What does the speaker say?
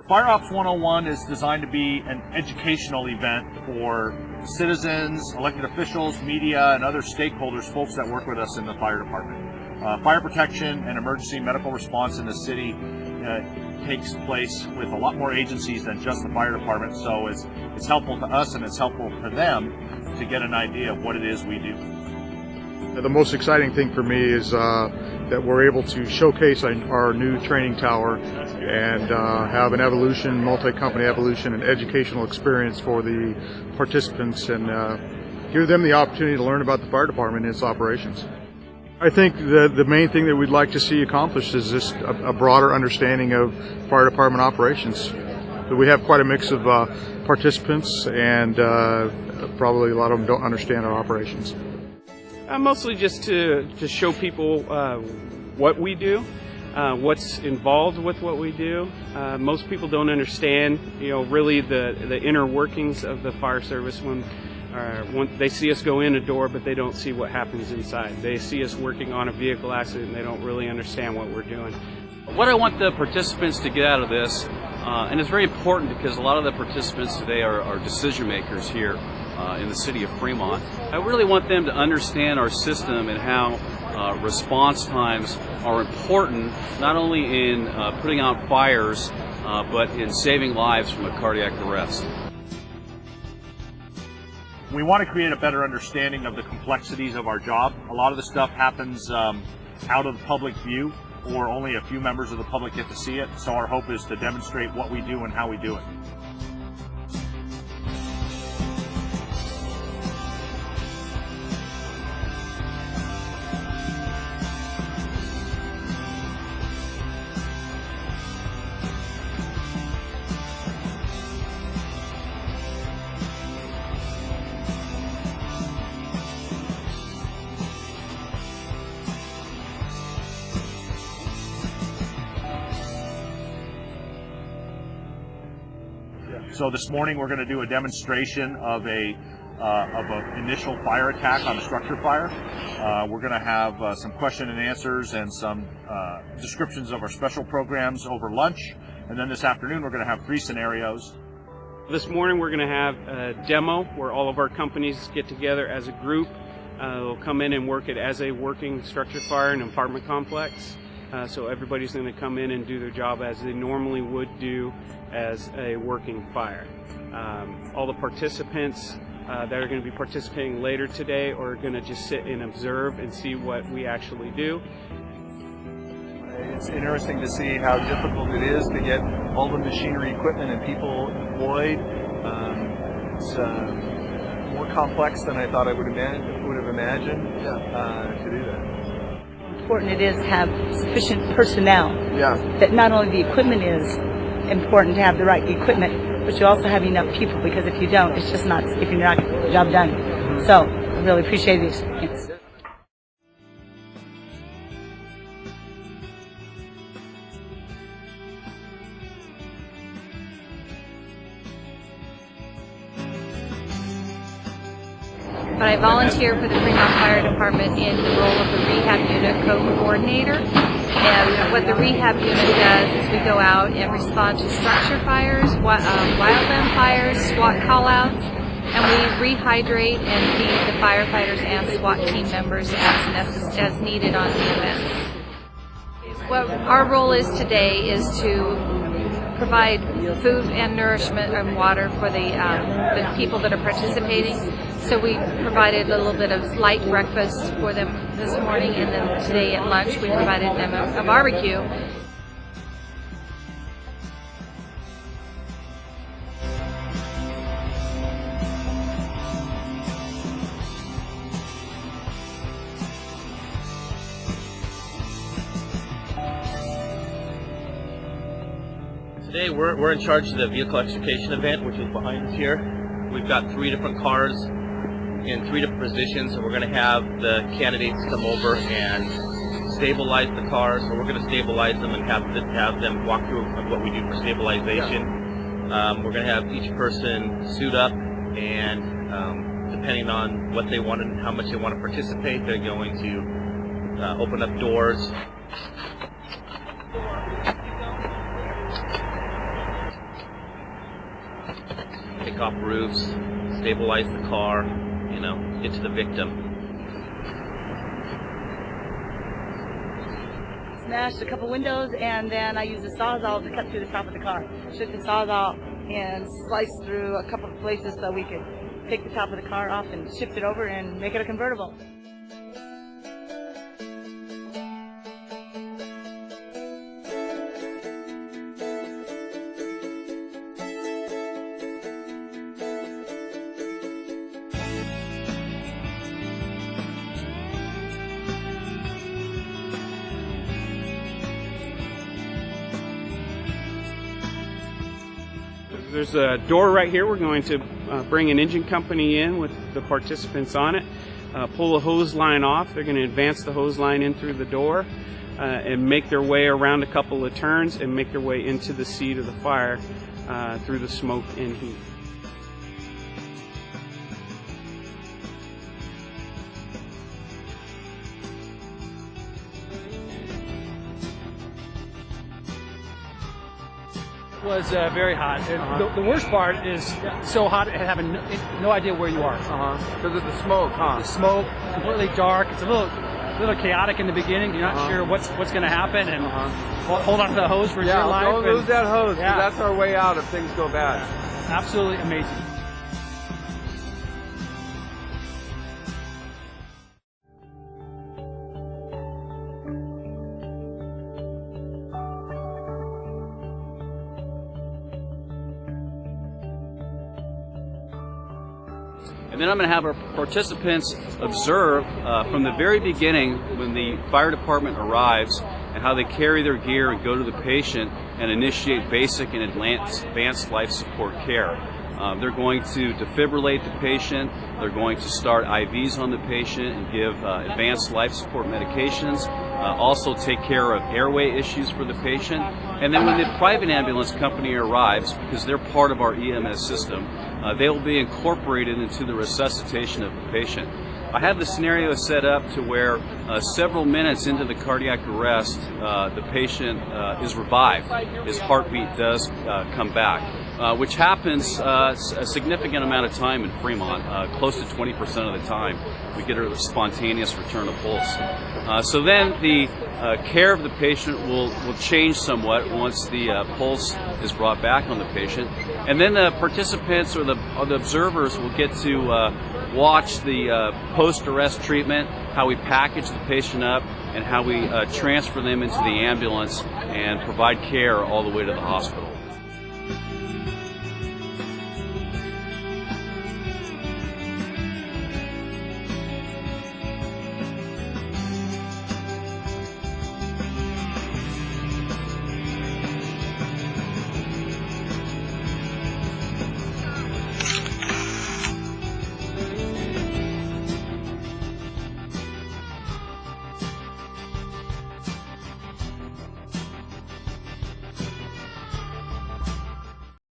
Fire Ops 101 is designed to be an educational event for citizens, elected officials, media, and other stakeholders, folks that work with us in the fire department. Fire protection and emergency medical response in the city takes place with a lot more agencies than just the fire department, so it's helpful to us and it's helpful to them to get an idea of what it is we do. The most exciting thing for me is that we're able to showcase our new training tower and have an evolution, multi-company evolution and educational experience for the participants, and give them the opportunity to learn about the fire department and its operations. I think the main thing that we'd like to see accomplished is just a broader understanding of fire department operations. We have quite a mix of participants, and probably a lot of them don't understand our operations. Mostly just to show people what we do, what's involved with what we do. Most people don't understand, really the inner workings of the fire service when they see us go in a door, but they don't see what happens inside. They see us working on a vehicle accident and they don't really understand what we're doing. What I want the participants to get out of this, and it's very important because a lot of the participants today are decision makers here in the city of Fremont. I really want them to understand our system and how response times are important, not only in putting out fires, but in saving lives from a cardiac arrest. We want to create a better understanding of the complexities of our job. A lot of the stuff happens out of public view, or only a few members of the public get to see it, so our hope is to demonstrate what we do and how we do it. So this morning we're going to do a demonstration of an initial fire attack on a structure fire. We're going to have some question and answers and some descriptions of our special programs over lunch. And then this afternoon we're going to have 3 scenarios. This morning we're going to have a demo where all of our companies get together as a group. They'll come in and work it as a working structure fire in an apartment complex. So everybody's going to come in and do their job as they normally would do as a working fire. All the participants that are going to be participating later today are going to just sit and observe and see what we actually do. It's interesting to see how difficult it is to get all the machinery, equipment, and people employed. It's more complex than I thought I would have imagined to do that. Important it is to have sufficient personnel. Yeah. That not only the equipment is important to have the right equipment, but you also have enough people, because if you don't, it's just not, if you're not getting the job done. So I really appreciate the experience. But I volunteer for the Fremont Fire Department in the role of the Rehab Unit Co-Coordinator. And what the Rehab Unit does is we go out and respond to structure fires, wildland fires, SWAT call-outs, and we rehydrate and feed the firefighters and SWAT team members as needed on the events. What our role is today is to provide food and nourishment and water for the people that are participating. So we provided a little bit of light breakfast for them this morning, and then today at lunch we provided them a barbecue. Today we're in charge of the vehicle extrication event, which is behind us here. We've got 3 different cars in 3 different positions, and we're going to have the candidates come over and stabilize the cars. So we're going to stabilize them and have them walk through what we do for stabilization. We're going to have each person suit up, and depending on what they want and how much they want to participate, they're going to open up doors. take off roofs, stabilize the car, you know, get to the victim. Smashed a couple windows, and then I used a sawzall to cut through the top of the car. Shook the sawzall and sliced through a couple of places so we could take the top of the car off and shift it over and make it a convertible. There's a door right here. We're going to bring an engine company in with the participants on it, pull a hose line off. They're going to advance the hose line in through the door and make their way around a couple of turns and make their way into the seat of the fire through the smoke and heat. Was very hot. The worst part is so hot having no idea where you are. Because of the smoke, huh? The smoke, completely dark. It's a little chaotic in the beginning. You're not sure what's going to happen, and hold on to the hose for dear life. Don't lose that hose. Yeah. That's our way out if things go bad. Absolutely amazing. And then I'm going to have our participants observe from the very beginning when the fire department arrives and how they carry their gear and go to the patient and initiate basic and advanced life support care. They're going to defibrillate the patient, they're going to start IVs on the patient and give advanced life support medications, also take care of airway issues for the patient. And then when the private ambulance company arrives, because they're part of our EMS system, they will be incorporated into the resuscitation of the patient. I have the scenario set up to where several minutes into the cardiac arrest, the patient is revived. His heartbeat does come back, which happens a significant amount of time in Fremont, close to 20% of the time. We get a spontaneous return of pulse. So then the care of the patient will change somewhat once the pulse is brought back on the patient. And then the participants or the observers will get to watch the post-arrest treatment, how we package the patient up, and how we transfer them into the ambulance and provide care all the way to the hospital.